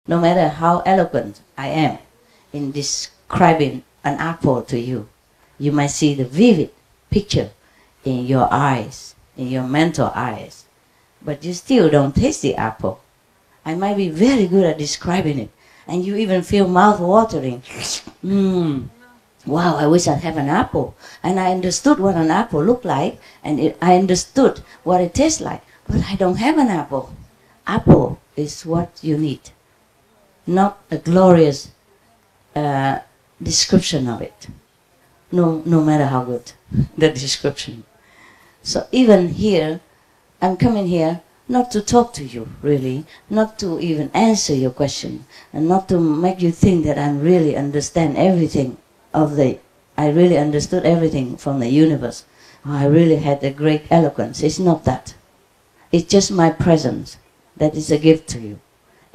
No matter how eloquent I am in describing an apple to you, you might see the vivid picture in your eyes, in your mental eyes, but you still don't taste the apple. I might be very good at describing it, and you even feel mouth-watering. Wow, I wish I'd have an apple. And I understood what an apple looked like, and I understood what it tastes like, but I don't have an apple. Apple is what you need, not a glorious description of it, no matter how good the description. So even here, I'm coming here not to talk to you, really, not to even answer your question, and not to make you think that I really understand everything I really understood everything from the universe. I really had a great eloquence. It's not that. It's just my presence that is a gift to you.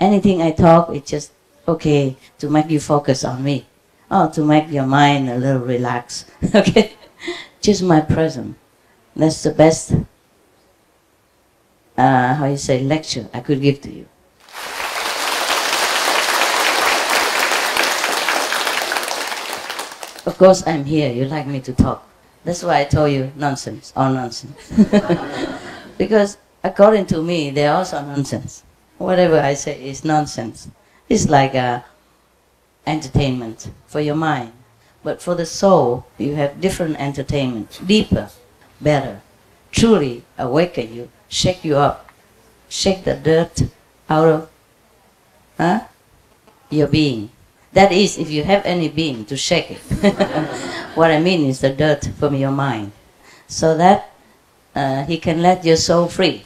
Anything I talk, it's just okay to make you focus on me, or to make your mind a little relaxed. Okay, just my presence. That's the best, lecture I could give to you. Of course, I'm here. You like me to talk. That's why I told you nonsense, all nonsense. Because according to me, they're also nonsense. Whatever I say is nonsense. It's like entertainment for your mind. But for the soul, you have different entertainment, deeper, better, truly awaken you, shake you up, shake the dirt out of your being. That is, if you have any being to shake it. What I mean is the dirt from your mind. So that he can let your soul free.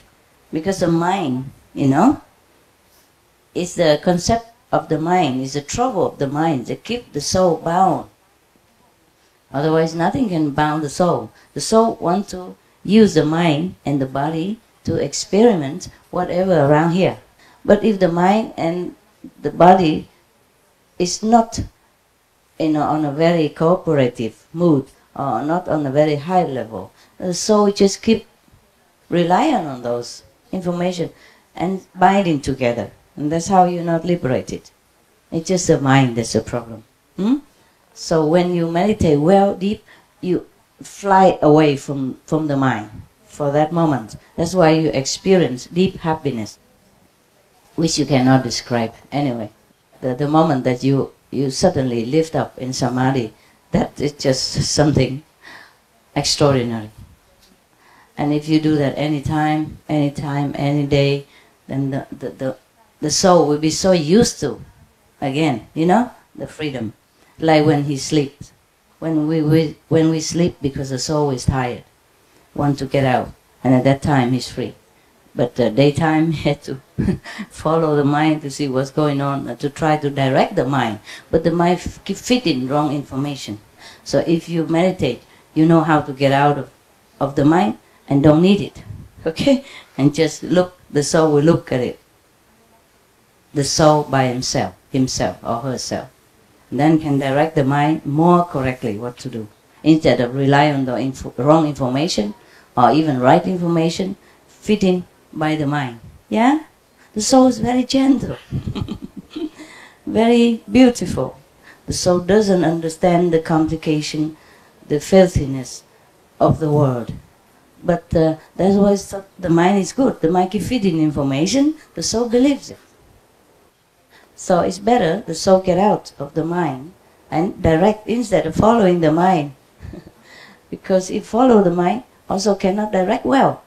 Because the mind, is the concept of the mind, is the trouble of the mind that keep the soul bound. Otherwise, nothing can bound the soul. The soul wants to use the mind and the body to experiment whatever around here. But if the mind and the body is not on a very cooperative mood, or not on a very high level, the soul just keep relying on those information and binding together. And that's how you're not liberated. It's just the mind that's the problem. So when you meditate well, deep, you fly away from the mind for that moment. That's why you experience deep happiness, which you cannot describe anyway. The moment that you suddenly lift up in samadhi, that is just something extraordinary. And if you do that anytime, any day, then the soul will be so used to, again, the freedom. Like when he sleeps. When we sleep because the soul is tired, want to get out, and at that time he's free. But daytime, he had to follow the mind to see what's going on, to try to direct the mind. But the mind keep feeding wrong information. So if you meditate, you know how to get out of the mind and don't need it. Okay? And just look, the soul will look at it. The soul by himself or herself. Then can direct the mind more correctly what to do. Instead of relying on the wrong information or even right information, fitting by the mind. Yeah? The soul is very gentle. Very beautiful. The soul doesn't understand the complication, the filthiness of the world. But that's why the mind is good. The mind keeps feeding information, the soul believes it. So it's better the soul get out of the mind and direct instead of following the mind. Because if follow the mind, also cannot direct well.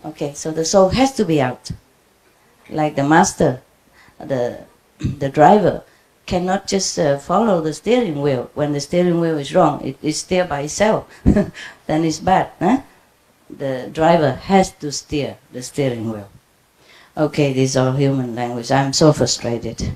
Okay, so the soul has to be out. Like the master, the driver, cannot just follow the steering wheel. When the steering wheel is wrong, it is steer by itself. Then it's bad. The driver has to steer the steering wheel. Okay, this is all human language. I'm so frustrated.